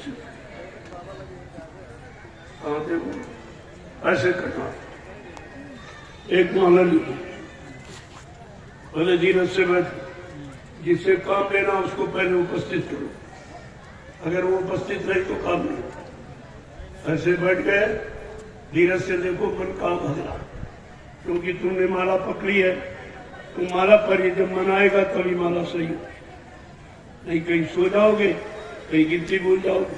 से कहाँ थे वो, ऐसे कटवा एक माला ली, बोले धीरज से बैठ, जिससे काम लेना उसको पहले उपस्थित करो, अगर वो उपस्थित रहे तो काम नहीं। ऐसे बैठ गए, धीरज से देखो मन काम भगला, क्योंकि तुमने माला पकड़ी है, तुम माला पर जब मन आएगा तभी माला सही हो, नहीं कहीं सो जाओगे, कहीं गिनती भूल जाओगे,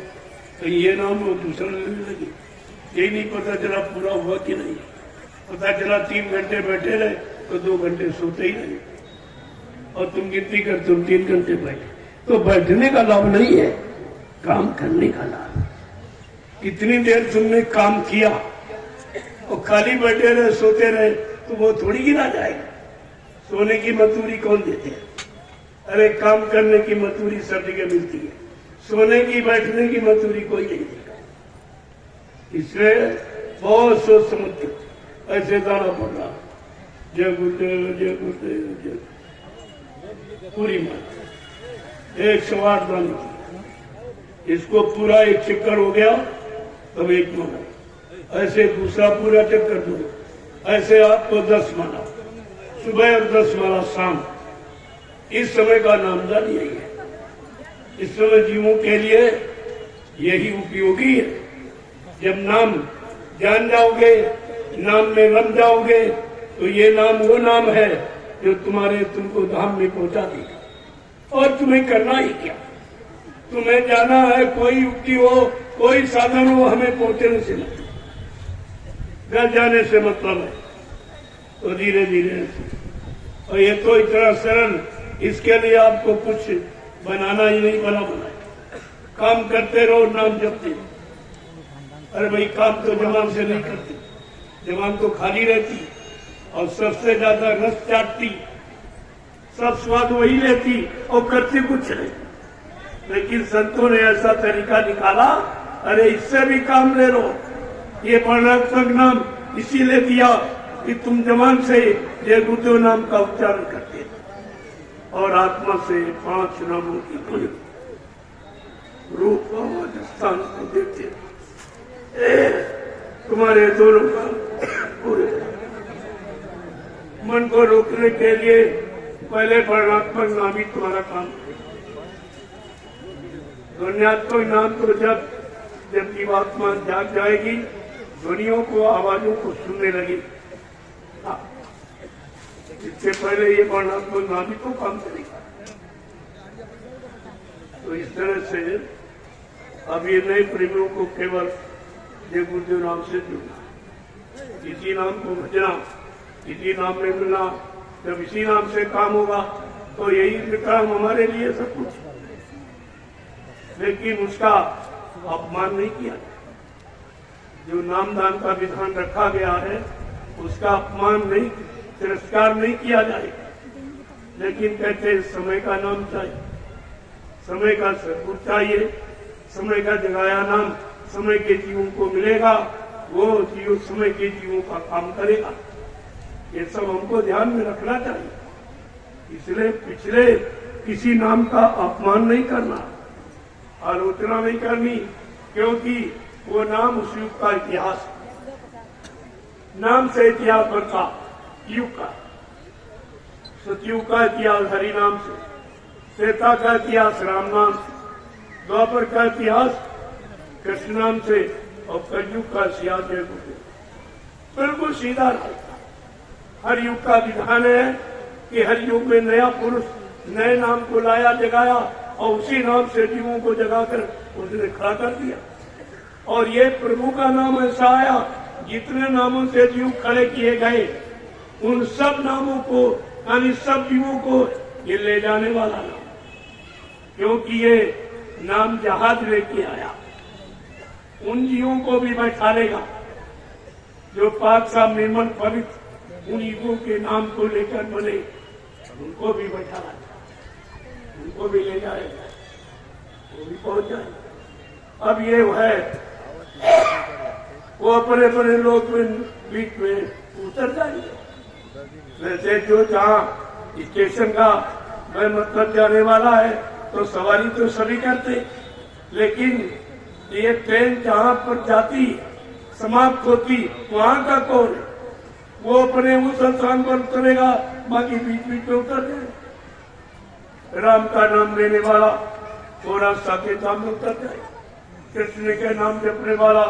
कहीं ये नाम हो दूसरा लेने लगे, यही नहीं पता चला पूरा हुआ कि नहीं। पता चला 3 घंटे बैठे रहे तो 2 घंटे सोते ही नहीं, और तुम गिनती कर तुम 3 घंटे बैठे। तो बैठने का लाभ नहीं है, काम करने का लाभ। कितनी देर तुमने काम किया और खाली बैठे रहे सोते रहे तो वो थोड़ी गिना जाएगा। सोने की मजदूरी कौन देते हैं? अरे काम करने की मजदूरी सब जगह मिलती है, सोने की बैठने की मजदूरी कोई नहीं देगा। इसलिए बहुत सोच समझ के ऐसे जाना पड़ रहा। जय गुरुदेव, जय गुरुदेव, जय पूरी मान 108 दान की, इसको पूरा 1 चक्कर हो गया तब 1 माना, ऐसे दूसरा पूरा चक्कर दो, ऐसे आपको 10 माना सुबह और 10 माला शाम। इस समय का नामदान यही है, इस समय जीवों के लिए यही उपयोगी है। जब नाम जान जाओगे, नाम में रम जाओगे, तो ये नाम वो नाम है जो तुमको धाम में पहुंचा देगा। और तुम्हें करना ही क्या, तुम्हें जाना है, कोई युक्ति हो, कोई साधन हो, हमें पहुंचने से मतलब, घर जाने से मतलब है। तो धीरे धीरे, और ये तो इतना सरल, इसके लिए आपको कुछ बनाना ही नहीं, बना काम करते रहो, नाम जपते रहो। अरे भाई काम तो जवान से नहीं करते, जवान तो खाली रहती और सबसे ज्यादा रस चाटती, सब स्वाद वही लेती और करती कुछ नहीं। लेकिन संतों ने ऐसा तरीका निकाला, अरे इससे भी काम ले लो। ये वर्णात्मक नाम इसीलिए दिया कि तुम जवान से जय गुरुदेव नाम का उच्चारण करते और आत्मा से 5 नामों की धुन रूप स्थान को देखते। तुम्हारे दोनों का पूरे मन को रोकने के लिए पहले वर्णात्मक नाम ही तुम्हारा काम है। ध्वन्यात्मक नाम तो जब जीवात्मा जाग जाएगी, ध्वनियों को, आवाजों को सुनने लगी, इससे पहले ये वर्णात्मक नाम ही तो काम करेगा। तो इस तरह से अब ये नए प्रेमियों को केवल जय गुरुदेव नाम से जुड़ना, इसी नाम को भजना, इसी नाम में मिलना। जब इसी नाम से काम होगा तो यही काम हमारे लिए सब कुछ, लेकिन उसका अपमान नहीं किया। जो नामदान का विधान रखा गया है उसका अपमान नहीं, तिरस्कार नहीं किया जाएगा। लेकिन कहते हैं समय का नाम चाहिए, समय का सद्गुण चाहिए, समय का जगाया नाम समय के जीवों को मिलेगा, वो जीव समय के जीवों का काम करेगा। ये सब हमको ध्यान में रखना चाहिए। इसलिए पिछले किसी नाम का अपमान नहीं करना, आलोचना नहीं करनी, क्योंकि वो नाम उस युग का इतिहास, नाम से इतिहास बनता युग का। सतयुग का इतिहास हरि नाम से, त्रेता का इतिहास राम नाम से, द्वापर का इतिहास कृष्ण नाम से, और कलयुग का इतिहास जय गुरुदेव। बिल्कुल सीधा रहता। हर युग का विधान है कि हर युग में नया पुरुष नए नाम को लाया, जगाया, और उसी नाम से जीवों को जगाकर उसने खड़ा कर दिया। और ये प्रभु का नाम ऐसा आया, जितने नामों से जीव खड़े किए गए उन सब नामों को, यानी सब जीवों को ये ले जाने वाला नाम, क्योंकि ये नाम जहाज लेके आया, उन जीवों को भी बैठा लेगा जो पाक साहब निर्मल पवित्र उन युगों के नाम को लेकर बने, उनको भी बैठा लाएगा, उनको भी ले जाएगा, वो भी पहुंच जाएगा। अब ये है वो अपने अपने लोग में बीच में उतर जाएंगे। वैसे जो जहाँ स्टेशन का वह मतलब जाने वाला है तो सवारी तो सभी करते, लेकिन ये ट्रेन जहां पर जाती समाप्त होती वहां का कौन है? वो अपने उस स्थान पर उतरेगा, बाकी बीच बीच में उतर जाए। राम का नाम लेने वाला वो रास्ता के धाम में उतर जाएगा। कृष्ण के नाम जपने वाला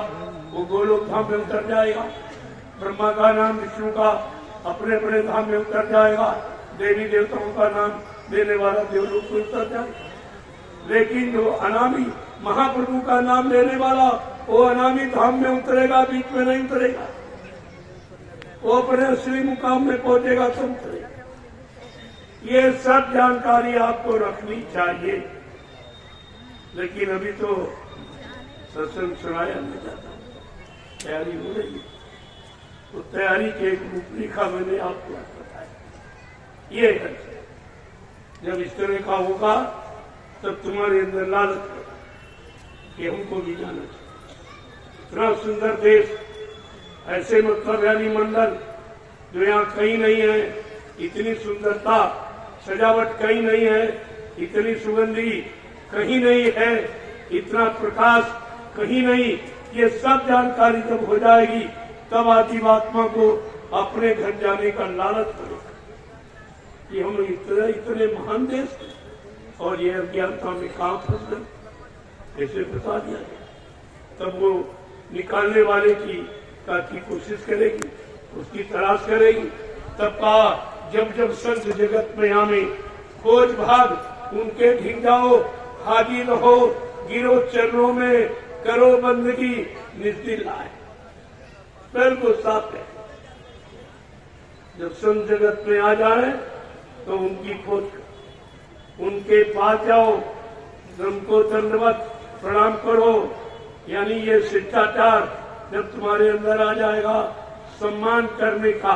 वो गोलोक धाम में उतर जाएगा। ब्रह्मा का नाम, विष्णु का अपने अपने धाम में उतर जाएगा। देवी देवताओं का नाम लेने वाला देवलोक में उतर जाएगा। लेकिन जो अनामी महाप्रभु का नाम लेने वाला वो अनामी धाम में उतरेगा, बीच में नहीं उतरेगा। वो अपने असली मुकाम में पहुंचेगा तो उतरेगा। ये सब जानकारी आपको रखनी चाहिए। लेकिन अभी तो सत्संग सुनाया नहीं जाता, तैयारी हो रही है। तो तैयारी के एक रूपरेखा मैंने आपको बताया। ये है जब इस तरह का होगा तब तुम्हारे अंदर लालच होगा कि हमको भी जाना चाहिए। इतना सुंदर देश, ऐसे मतलबयानी मंडल जो यहाँ कहीं नहीं है, इतनी सुंदरता सजावट कहीं नहीं है, इतनी सुगंधी कहीं नहीं है, इतना प्रकाश कहीं नहीं। ये सब जानकारी जब हो जाएगी तब आत्मा को अपने घर जाने का लालच करेगा कि हम इतने महान देश और ये अज्ञानता में कहाँ फंस गए, ऐसे बता दिया गया। तब वो निकालने वाले की कोशिश करेगी, उसकी तलाश करेगी। तब कहा जब जब संत जगत में आवे खोज भाग उनके ढिग जाओ, हाजिर हो गिरो चरणों में, करो बंदगी निस्दिल आए। बिल्कुल साफ है। जब संत जगत में आ जाए तो उनकी खोज करो, उनके पास जाओ, उनको दंडवत प्रणाम करो। यानी ये शिष्टाचार जब तुम्हारे अंदर आ जाएगा, सम्मान करने का,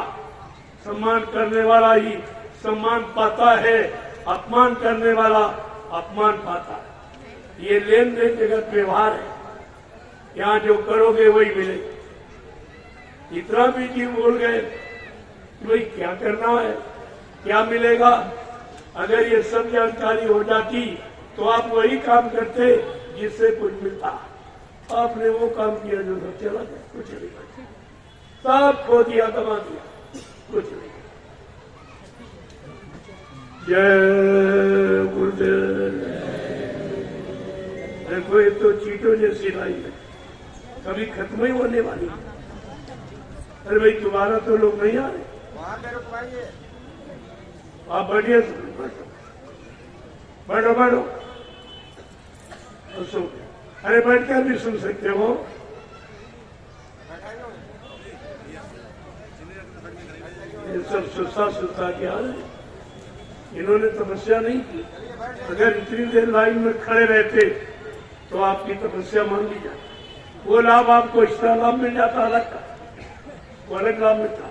सम्मान करने वाला ही सम्मान पाता है, अपमान करने वाला अपमान पाता है। ये लेन देन जगत व्यवहार है। यहाँ जो करोगे वही मिलेगा। इतना भी जीव बोल गए कि भाई क्या करना है, क्या मिलेगा। अगर ये सब जानकारी हो जाती तो आप वही काम करते जिससे कुछ मिलता। आपने वो काम किया जो चला गया, कुछ नहीं बचा। सब खो दिया, गवा दिया, कुछ नहीं। जय गुरुदेव। देखो ये तो चीटों जैसी लाइन है, कभी खत्म ही होने वाली। अरे भाई दोबारा तो लोग नहीं आ रहे। आप बैठिए, बैठो बैठो। अरे बैठकर भी सुन सकते हो। ये सब सुस्ता क्या है। इन्होंने तपस्या नहीं की। अगर इतनी देर लाइन में खड़े रहते तो आपकी तपस्या मान ली जाती। वो लाभ आपको इसका लाभ मिल जाता अलग का, वो अलग लाभ मिलता।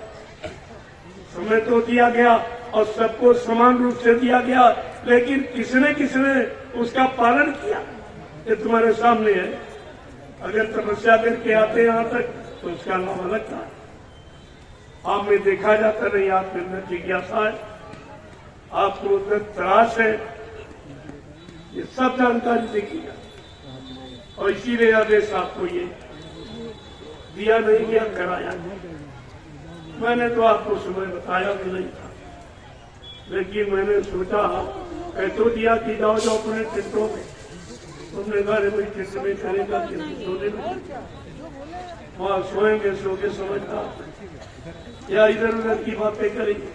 समय तो दिया गया और सबको समान रूप से दिया गया, लेकिन किसने उसका पालन किया ये तुम्हारे सामने है। अगर तपस्या करके आते यहाँ तक तो उसका लाभ अलग था। आप में देखा जाता नहीं, आप में अंदर जिज्ञासा है, आपको उधर तलाश है। ये सब जानकारी देखी जाती और इसीलिए आदेश आपको ये दिया नहीं गया, कराया नहीं। मैंने तो आपको सुबह बताया भी नहीं था, लेकिन मैंने सोचा कह तो दिया कि जाओ जाओ अपने चित्रों में। तुमने कहा भाई चित्र में करेगा सोने में, वहां सोएंगे, सो के समझता या इधर उधर की बातें करेंगे।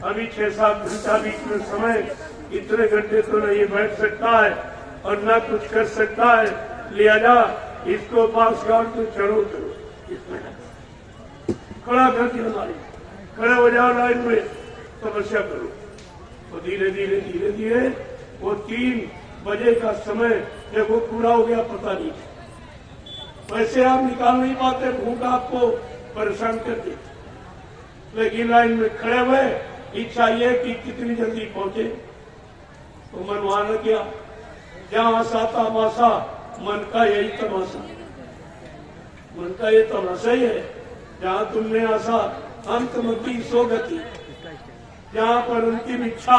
अभी 6-7 घंटा बीच में समय, इतने घंटे तो न ये बैठ सकता है और न कुछ कर सकता है। लिया जा इसको पास गाँव तो चढ़ो इसमें खड़ा कर दिया लाइन, खड़े हो जाओ लाइन में, तपस्या करो। तो धीरे धीरे धीरे धीरे वो 3 बजे का समय जब वो पूरा हो गया पता नहीं। वैसे आप निकाल नहीं पाते, भूख आपको परेशान कर देती, लेकिन लाइन में खड़े हुए इच्छा ये कि कितनी जल्दी पहुंचे। तो मन वहां न गया, जहां आशा तमाशा, मन का यही तमाशा, मन का ये तमाशा ही है। जहां तुमने आशा अंतमती सो गति, जहां पर अंतिम इच्छा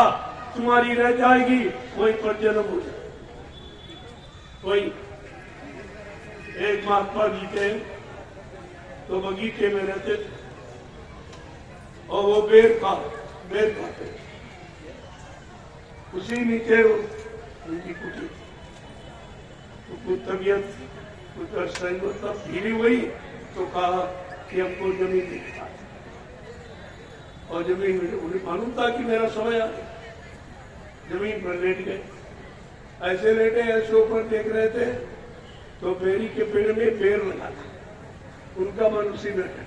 तुम्हारी रह जाएगी वहीं पर जन्म हो जाए। वही एक महात्मा जी थे, तो बगीचे में रहते थे और वो बेर खाते, उसी नीचे उनकी कुटी। तो कुछ तबीयत कुछ सही होता ढीली हुई तो कहा कि हमको जमीन दिखा, और जमीन में उन्हें मालूम था कि मेरा समय आ गया। जमीन पर लेट गए, ऐसे लेटे ऐसे ऊपर देख रहे थे तो बेरी के पेड़ में बेर लगा था, उनका मन उसी में है।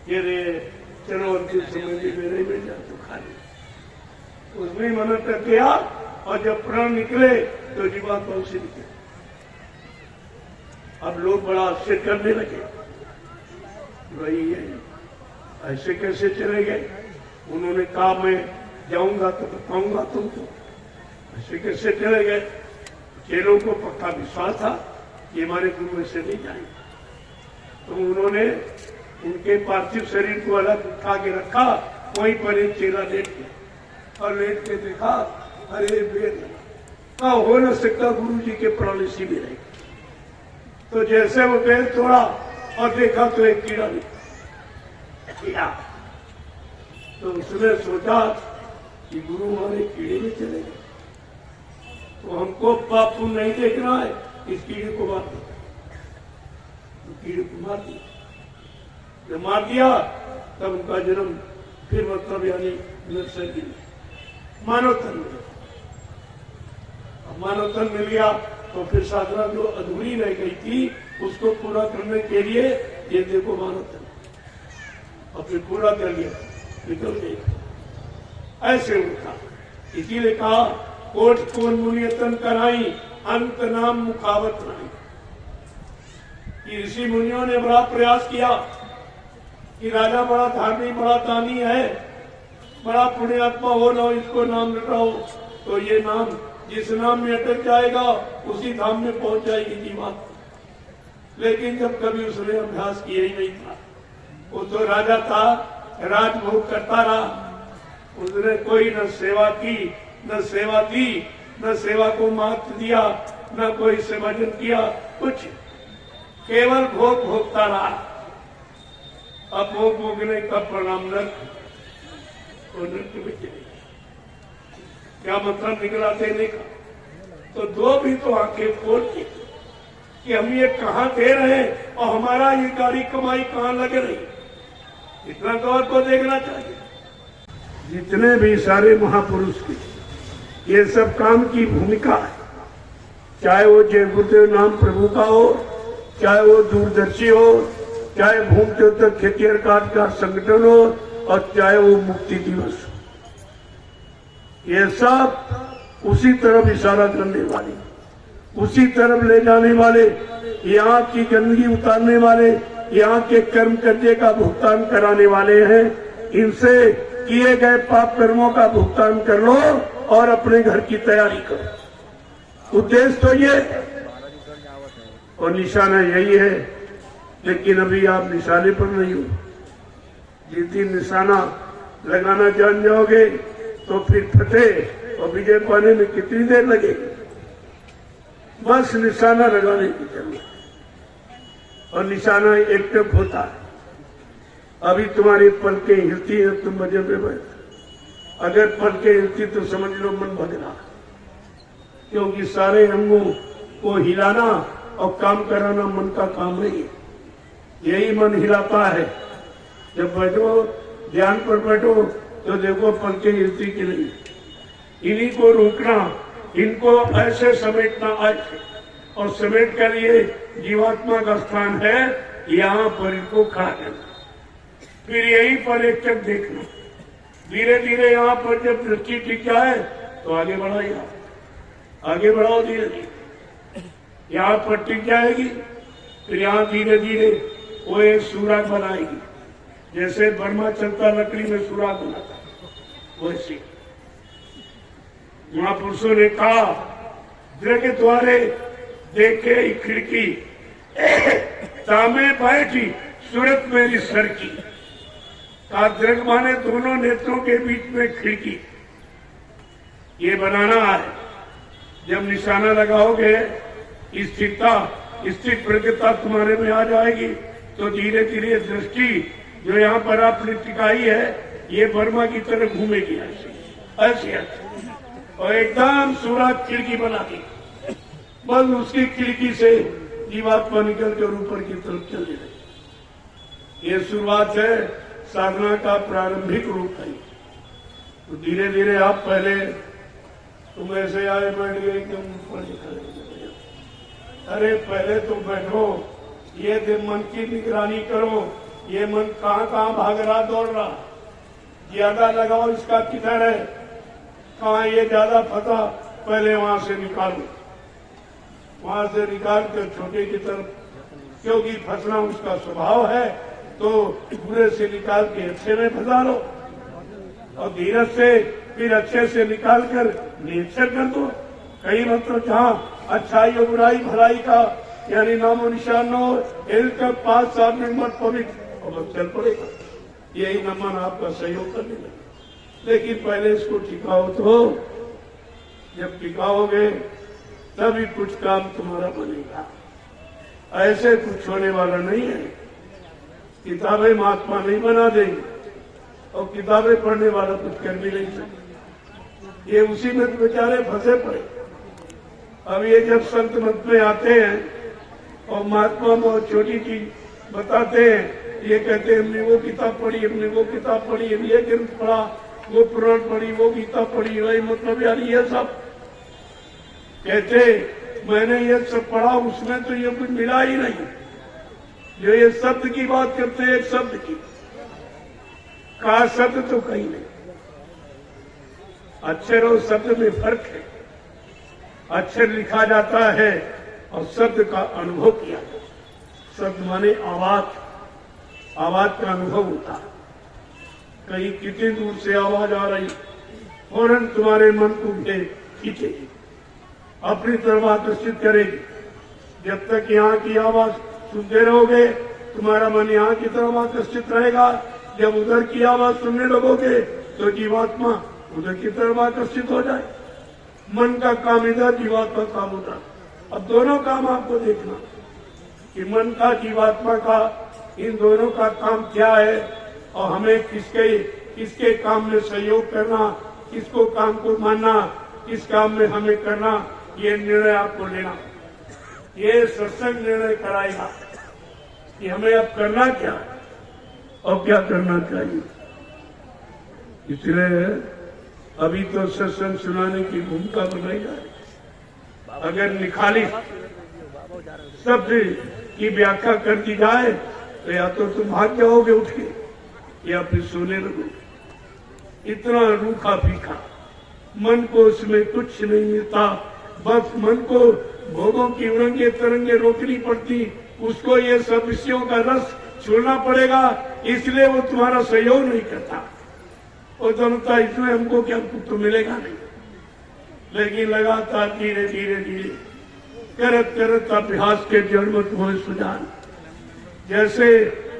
ये रे चलो अंतिम समय में बेरे में जा तो खा ली, उसमें मन कर गया, और जब प्राण निकले तो जीवात्मा उसे निकले। अब लोग बड़ा आश्चर्य करने लगे, भाई ये ऐसे कैसे चले गए? उन्होंने कहा मैं जाऊंगा तो बताऊंगा तुमको, ऐसे कैसे चले गए? चेलों को पक्का विश्वास था कि हमारे गुरु ऐसे नहीं जाएंगे, तो उन्होंने उनके पार्थिव शरीर को अलग उठा के रखा, वहीं पर एक चेला लेट गया और लेट के देखा, अरे बेर का हो न सकता, गुरु जी के प्राण इसी में रहेंगे। तो जैसे वो बेर तोड़ा और देखा तो एक कीड़ा निकला, तो उसने सोचा कि गुरु हमारे कीड़े में चले गए, तो हमको पाप पुण्य नहीं देखना है, इस कीड़े को मार दिया। तो कीड़े को मार दिया, जब मार दिया तब उनका जन्म फिर मतलब यानी नर्सरी में मानव तन मिला। अब मानव तन मिल गया तो फिर साधना जो अधूरी रह गई थी उसको पूरा करने के लिए ये देखो मानव तन, और फिर पूरा कर लिया, निकल गया। ऐसे उठा, इसीलिए कहा कोट कोन मुनियतन कराई, अंत नाम मुखावत नहीं। कि ऋषि मुनियों ने बड़ा प्रयास किया कि राजा बड़ा धार्मिक बड़ा दानी है, बड़ा पुण्यात्मा हो ना, इसको नाम रटाओ तो ये नाम जिस नाम में अटक जाएगा उसी धाम में पहुंच जाएगी जीवात्मा। लेकिन जब कभी उसने अभ्यास किया ही नहीं था, वो तो राजा था, राजभोग करता रहा, उसने कोई न सेवा की, न सेवा दी, न सेवा को महत्व दिया, न कोई से भजन किया, कुछ केवल भोग भोगता रहा। अब भोग भोगने का परिणाम नृत्य में चले, क्या मतलब निकला देने का? तो दो भी तो आंखें खोल के कि हम ये कहां दे रहे हैं और हमारा ये गाड़ी कमाई कहां लग रही, इतना गौर को देखना चाहिए। जितने भी सारे महापुरुष की ये सब काम की भूमिका है, चाहे वो जय गुरुदेव नाम प्रभु का हो, चाहे वो दूरदर्शी हो, चाहे भूमि ज्योतक खेतिहर कार्ड का संगठन हो, और चाहे वो मुक्ति दिवस हो, ये सब उसी तरफ इशारा करने वाले, उसी तरफ ले जाने वाले, यहाँ की गंदगी उतारने वाले, यहाँ के कर्म कर्जे का भुगतान कराने वाले हैं। इनसे किए गए पाप कर्मों का भुगतान कर लो और अपने घर की तैयारी करो। उद्देश्य तो ये और निशाना यही है, लेकिन अभी आप निशाने पर नहीं हो। जिस दिन निशाना लगाना जान जाओगे तो फिर फतेह और विजय पाने में कितनी देर लगेगी? बस निशाना लगाने की जरूरत है, और निशाना एकटक होता है। अभी तुम्हारी पलकें हिलती है, तुम मजे में बैठ, अगर पलकें हिलती तो समझ लो मन भग रहा, क्योंकि सारे अंगों को हिलाना और काम कराना मन का काम नहीं है। यही मन हिलाता है। जब बैठो ध्यान पर बैठो तो देखो पलकें हिलती कि नहीं। इन्हीं को रोकना, इनको ऐसे समेटना आज, और समेट कर ये जीवात्मा का स्थान है, यहाँ पर इनको खड़ा करना, फिर यहीं पर एक चक देखना। धीरे धीरे यहाँ पर जब दृष्टि टिक जाए तो आगे बढ़ाओ, आगे बढ़ाओ धीरे धीरे, यहाँ पर टिक जाएगी, फिर यहाँ धीरे धीरे वो एक सुराग बनाएगी। जैसे बर्मा चलता लकड़ी में सुराग बनाता है, वैसे महापुरुषों ने कहा दृढ़ द्वारे देखे खिड़की, तामे बैठी सूरत मेरी सर की। का दृढ़ माने दोनों नेत्रों के बीच में खिड़की, ये बनाना है। जब निशाना लगाओगे स्थिरता, स्थिर प्रज्ञता तुम्हारे में आ जाएगी तो धीरे धीरे दृष्टि जो यहाँ पर आपने टिकाई है ये वर्मा की तरह घूमेगी ऐसे और एकदम सूरज खिड़की बना दी, बस उसकी खिड़की से जीवात्मा निकल कर ऊपर की तरफ चली गई। ये शुरुआत है, साधना का प्रारंभिक रूप है। तो धीरे धीरे आप पहले तुम ऐसे आए बैठ गए कि हम ऊपर दिखाएंगे, अरे पहले तो बैठो, ये मन की निगरानी करो, ये मन कहाँ कहाँ भाग रहा दौड़ रहा, ज्यादा लगाओ इसका किधर है, कहाँ ये ज्यादा फंसा, पहले वहां से निकालो, वहां से निकाल कर छोटे की तरफ, क्योंकि फंसना उसका स्वभाव है, तो बुरे से निकाल के अच्छे में फंसा लो और धीरज से फिर अच्छे से निकाल कर निरीक्षण कर दो। कई मतलब जहाँ अच्छाई और बुराई भलाई का यानी नामो निशान न हो, का 5-7 नंबर पवित्र और बस चल पड़ेगा। यही नमन आपका सहयोग करने लगे। लेकिन पहले इसको टिकाओ, तो जब टिकाओगे तभी कुछ काम तुम्हारा बनेगा, ऐसे कुछ होने वाला नहीं है। किताबें महात्मा नहीं बना देंगे और किताबें पढ़ने वाला कुछ कर भी नहीं सकते, ये उसी में बेचारे फंसे पड़े। अब ये जब संत मत में आते हैं और महात्मा बहुत छोटी चीज बताते हैं, ये कहते हैं हमने वो किताब पढ़ी, हमने वो किताब पढ़ी, ये ग्रंथ पढ़ा, वो पुराण पढ़ी, वो गीता पढ़ी, वही मतलब यार ये सब कहते मैंने ये सब पढ़ा, उसमें तो ये कुछ मिला ही नहीं। जो ये शब्द की बात करते हैं, एक शब्द की का शब्द तो कहीं नहीं। अक्षर और शब्द में फर्क है, अक्षर लिखा जाता है और शब्द का अनुभव किया जाता है। शब्द माने आवाज, आवाज का अनुभव होता है। कहीं कितनी दूर से आवाज आ रही, फौरन तुम्हारे मन को खींचेगी, अपनी तरफ आकर्षित करेगी। जब तक यहाँ की आवाज सुनते रहोगे तुम्हारा मन यहाँ की तरफ आकर्षित रहेगा, जब उधर की आवाज सुनने लगोगे तो जीवात्मा उधर की तरफ आकर्षित हो जाए। मन का काम इधर, जीवात्मा काम उधर। अब दोनों काम आपको देखना कि मन का जीवात्मा का इन दोनों का काम क्या है और हमें किसके काम में सहयोग करना, किसको काम को मानना, किस काम में हमें करना, ये निर्णय आपको लेना। ये सत्संग निर्णय कराएगा कि हमें अब करना क्या और क्या करना चाहिए। इसलिए अभी तो सत्संग सुनाने की भूमिका बनाई जा रही। अगर निखाली शब्द की व्याख्या कर दी जाए तो या तो तुम भाग जाओगे उठ के या फिर सोने लगोगे। इतना रूखा फीका, मन को उसमें कुछ नहीं मिलता, बस मन को भोगों की उरंगे तरंगे रोकनी पड़ती, उसको ये सब विषयों का रस छोड़ना पड़ेगा, इसलिए वो तुम्हारा सहयोग नहीं करता। वो जनता इसमें हमको क्या तो मिलेगा नहीं। लेकिन लगातार धीरे धीरे धीरे करत करत अभ्यास के जड़ में तुम्हें सुजान, जैसे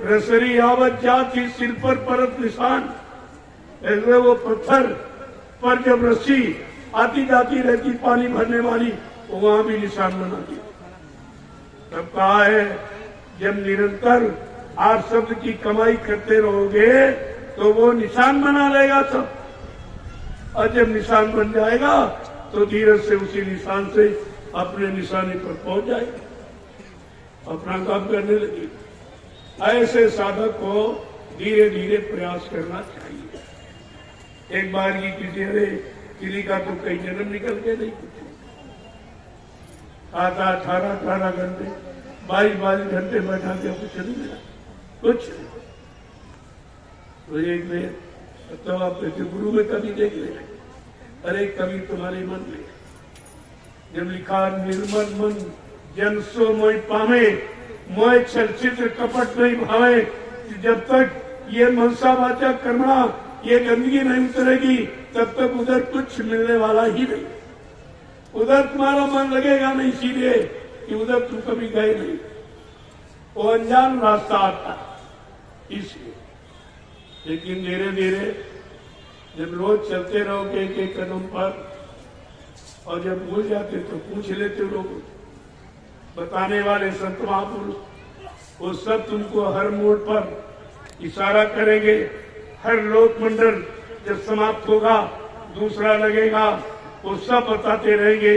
रसरी आवत जाती सिर पर परत निशान, ऐसे वो पत्थर पर जब रस्सी आती जाती रहती पानी भरने वाली, वहां भी निशान बना दिया। तब कहा है जब निरंतर आप शब्द की कमाई करते रहोगे तो वो निशान बना लेगा सब, और जब निशान बन जाएगा तो धीरज से उसी निशान से अपने निशाने पर पहुंच जाएगा, अपना काम करने लगेगा। ऐसे साधक को धीरे धीरे प्रयास करना चाहिए। एक बार की किसी का तो कई जन्म निकल के नहीं कुछ, आता 18 घंटे 22 घंटे बैठा के कुछ नहीं मिला, कुछ नहीं। तो एक में तो आप गुरु में कभी देख ले, अरे कभी तुम्हारे मन में जब लिखा निर्मल मन जन सो मोय पावे, मोय चलचित्र कपट नहीं भावे, जब तक ये मनसा वाचा कर्मणा ये गंदगी नहीं उतरेगी तब तक उधर कुछ मिलने वाला ही नहीं। उधर तुम्हारा मन लगेगा नहीं सीधे कि उधर तुम कभी गए नहीं, वो अनजान रास्ता आता इसलिए। लेकिन धीरे धीरे जब रोज चलते रहोगे एक एक कदम पर, और जब भूल जाते तो पूछ लेते लोग बताने वाले संत महापुरुष, वो सब तुमको हर मोड़ पर इशारा करेंगे। हर लोक मंडल जब समाप्त होगा, दूसरा लगेगा, वो सब बताते रहेंगे।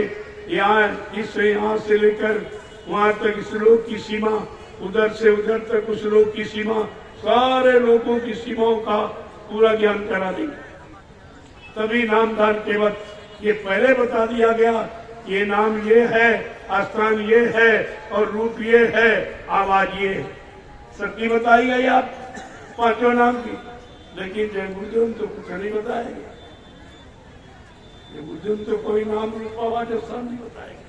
यहाँ से लेकर वहां तक इस लोक की सीमा, उधर से उधर तक उस लोक की सीमा, सारे लोगों की सीमाओं का पूरा ज्ञान करा देंगे। तभी नामदान के वक्त ये पहले बता दिया गया, ये नाम ये है, स्थान ये है और रूप ये है, आवाज ये है। सबकी बताई गई आप पांचों नाम की, लेकिन जय गुरुदेव तो कुछ नहीं बताएंगे। जय गुरुदेव तो कोई नाम रूप आवाज स्थान नहीं बताएंगे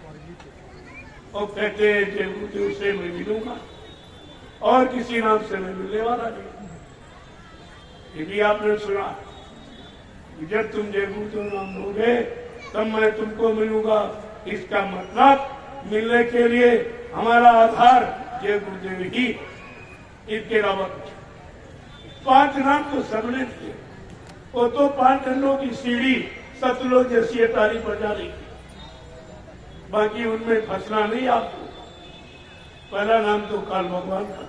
और कहते हैं जय गुरुदेव से मैं मिलूंगा और किसी नाम से मैं मिलने वाला नहीं। ये भी आपने सुना, जब तुम जय गुरुदेव नाम लोगे तब मैं तुमको मिलूंगा। इसका मतलब मिलने के लिए हमारा आधार जय गुरुदेव ही, इसके अलावा कुछ। 5 नाम तो सबने दिए, वो तो 5 डंडों की सीढ़ी सतलोक जैसी तारी बजा रही, बाकी उनमें फंसना नहीं आपको। पहला नाम तो काल भगवान का,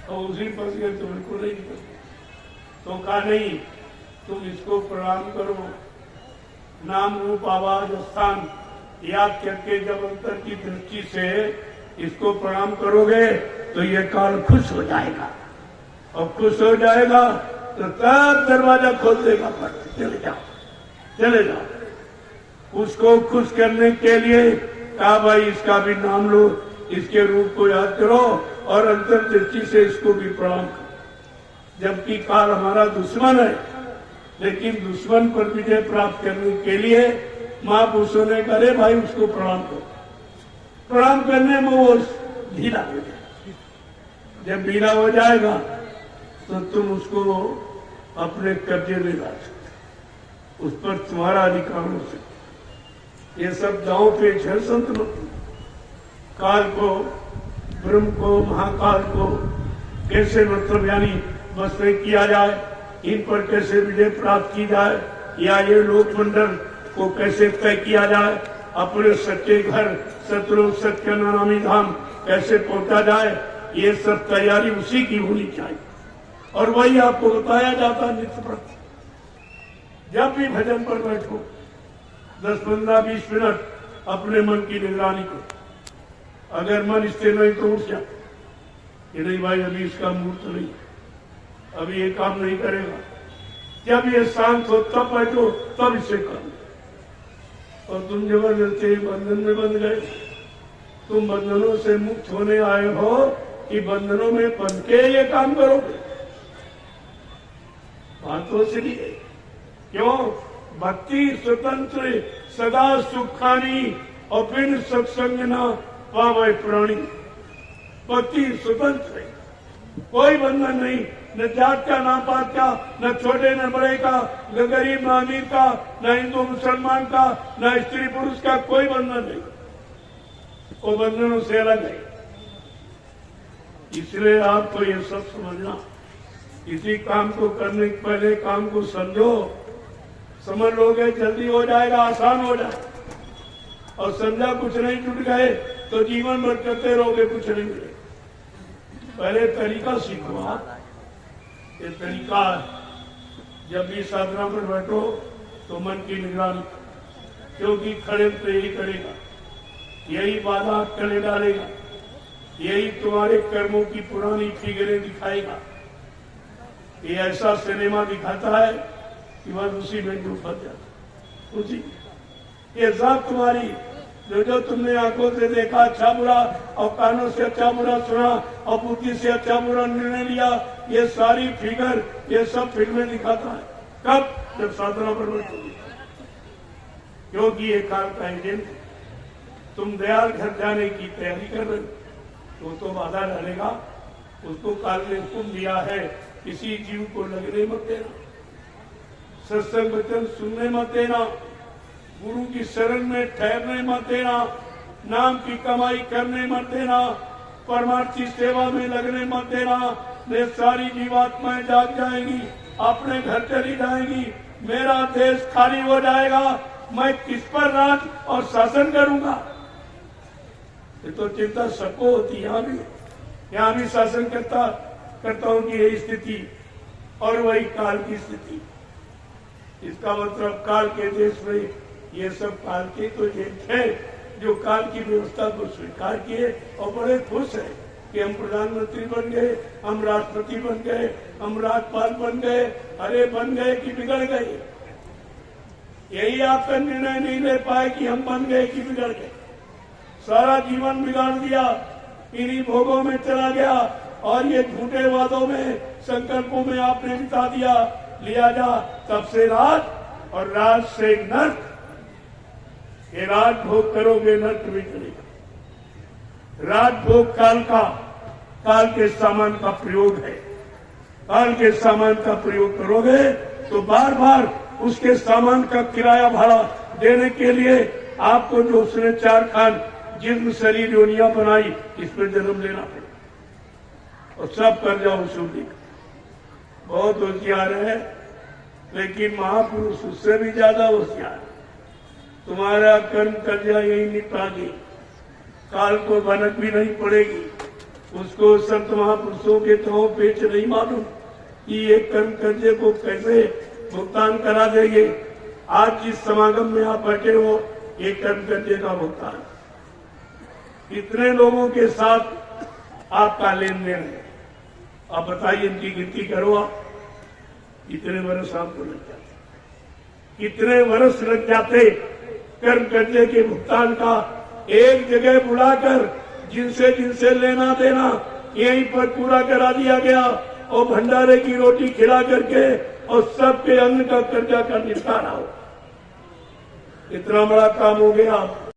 और उसी फंस गए तो बिल्कुल नहीं निकल। तो कहा नहीं, तुम इसको प्रणाम करो, नाम रूप आवाज स्थान याद करके जब अंतर की दृष्टि से इसको प्रणाम करोगे तो ये काल खुश हो जाएगा, और खुश हो जाएगा तो तब दरवाजा खोल देगा, पर चले जाओ चले जाओ। उसको खुश करने के लिए कहा भाई इसका भी नाम लो, इसके रूप को याद करो और अंतर दृष्टि से इसको भी प्रणाम करो। जबकि काल हमारा दुश्मन है, लेकिन दुश्मन पर विजय प्राप्त करने के लिए महापुरुषों ने करे भाई उसको प्रणाम करो। प्रणाम करने में वो ढीला हो जाए, जब ढीला हो जाएगा तो तुम उसको अपने कब्जे में ला सकते, उस पर तुम्हारा अधिकार हो सकता। ये सब दांव पे झल संत लोग काल को, ब्रह्म को, महाकाल को कैसे मतलब यानी बस में किया जाए, इन पर कैसे विजय प्राप्त की जाए, या ये लोक मंडल को कैसे तय किया जाए, अपने सच्चे घर सतलोक सत्य नामी धाम कैसे पहुंचा जाए, ये सब तैयारी उसी की होनी चाहिए। और वही आपको बताया जाता नित्य प्रति। जब भी भजन पर बैठो 10, 15, 20 मिनट अपने मन की निगरानी करो। अगर मन स्थिर नहीं तो उठ जाओ, ये नहीं भाई अभी इसका मुहूर्त नहीं, अभी ये काम नहीं करेगा। जब ये शांत हो तब बैठो, तब इसे करो। और तुम जबरदस्ती बंधन में बंध गए, तुम बंधनों से मुक्त होने आए हो कि बंधनों में बंध के ये काम करोगे? बात तो इसलिए क्यों? भक्ति स्वतंत्र सदा सुखानी और बिन सत्संग न पावे प्राणी। भक्ति स्वतंत्र है, कोई बंधन नहीं, न जात का, न पात का, न छोटे न बड़े का, न गरीब न अमीर का, न हिंदू मुसलमान का, न स्त्री पुरुष का, कोई बंधन नहीं। वो बंधनों से अलग है। इसलिए आपको ये सब समझना, इसी काम को करने के पहले काम को समझो। समझ लोगे जल्दी हो जाएगा, आसान हो जाएगा। और समझा कुछ नहीं, जुट गए तो जीवन भर करते रहोगे, कुछ नहीं मिलेगा। पहले तरीका सीखो आप। ये तरीका जब भी साधना पर बैठो तो मन की निगरानी, क्योंकि खड़े तो यही करेगा, यही बाधा अटकलें डालेगा, यही तुम्हारे कर्मों की पुरानी फिगरें दिखाएगा। ये ऐसा सिनेमा दिखाता है कि बस उसी में जो फंस जाता, उसी ये सब तुम्हारी जो तुमने आंखों से देखा अच्छा बुरा, और कानों से अच्छा बुरा सुना, और बुद्धि से अच्छा बुरा निर्णय लिया, ये सारी फिगर, ये सब फिल्में दिखाता है। कब? जब साधना पर बैठोगे, क्योंकि ये काल का एजेंट। तुम दयाल घर जाने की तैयारी कर रहे हो तो बाधा डालेगा। उसको काल ने हुक्म दिया है, किसी जीव को लगने मत देना, सत्संग वचन सुनने मत देना, गुरु की शरण में ठहरने मत देना, नाम की कमाई करने मत देना, परमार्थी सेवा में लगने मत देना। ये सारी जीवात्माएं जाग जाएंगी, अपने घर चली जाएंगी, मेरा देश खाली हो जाएगा, मैं किस पर राज और शासन करूंगा? ये तो चिंता सबको होती है। यहाँ भी शासन करताओं की यही स्थिति और वही काल की स्थिति। इसका मतलब काल के देश में ये सब काल के तो ये थे जो काल की व्यवस्था को स्वीकार किए और बड़े खुश है कि हम प्रधानमंत्री बन गए, हम राष्ट्रपति बन गए, हम राज्यपाल बन गए। अरे बन गए कि बिगड़ गए? यही आपका निर्णय नहीं ले पाए कि हम बन गए कि बिगड़ गए। सारा जीवन बिगाड़ दिया, इन्हीं भोगों में चला गया और ये झूठे वादों में, संकल्पों में आपने बिता दिया। लिया जा तब से राज और राज से नर्क। ये राज भोग करोगे, नर्क भी चलेगा। राज भोग काल के सामान का प्रयोग है। काल के सामान का प्रयोग करोगे तो बार बार उसके सामान का किराया भाड़ा देने के लिए आपको जो उसने 4 खान जिस्म शरीर योनिया बनाई, इस पर जन्म लेना पड़ेगा और सब कर जाओ शुद्धि। बहुत होशियार है, लेकिन महापुरुष उससे भी ज्यादा होशियार। तुम्हारा कर्म कर्जा यही निपटा दी, काल को भनक भी नहीं पड़ेगी। उसको संत महापुरुषों के तो पेच नहीं मालूम कि ये कर्म कर्जे को कैसे भुगतान करा देंगे। आज जिस समागम में आप बैठे हो, ये कर्म कर्जे का भुगतान। इतने लोगों के साथ आपका लेन देन है, आप बताइए, इनकी गिनती करो आप। कितने वर्ष आपको लग जाते, कितने वर्ष लग जाते कर्म कर्जे के भुगतान का। एक जगह बुलाकर जिनसे लेना देना यहीं पर पूरा करा दिया गया और भंडारे की रोटी खिला करके और सबके अन्न का कर्जा का निपटारा हो। इतना बड़ा काम हो गया।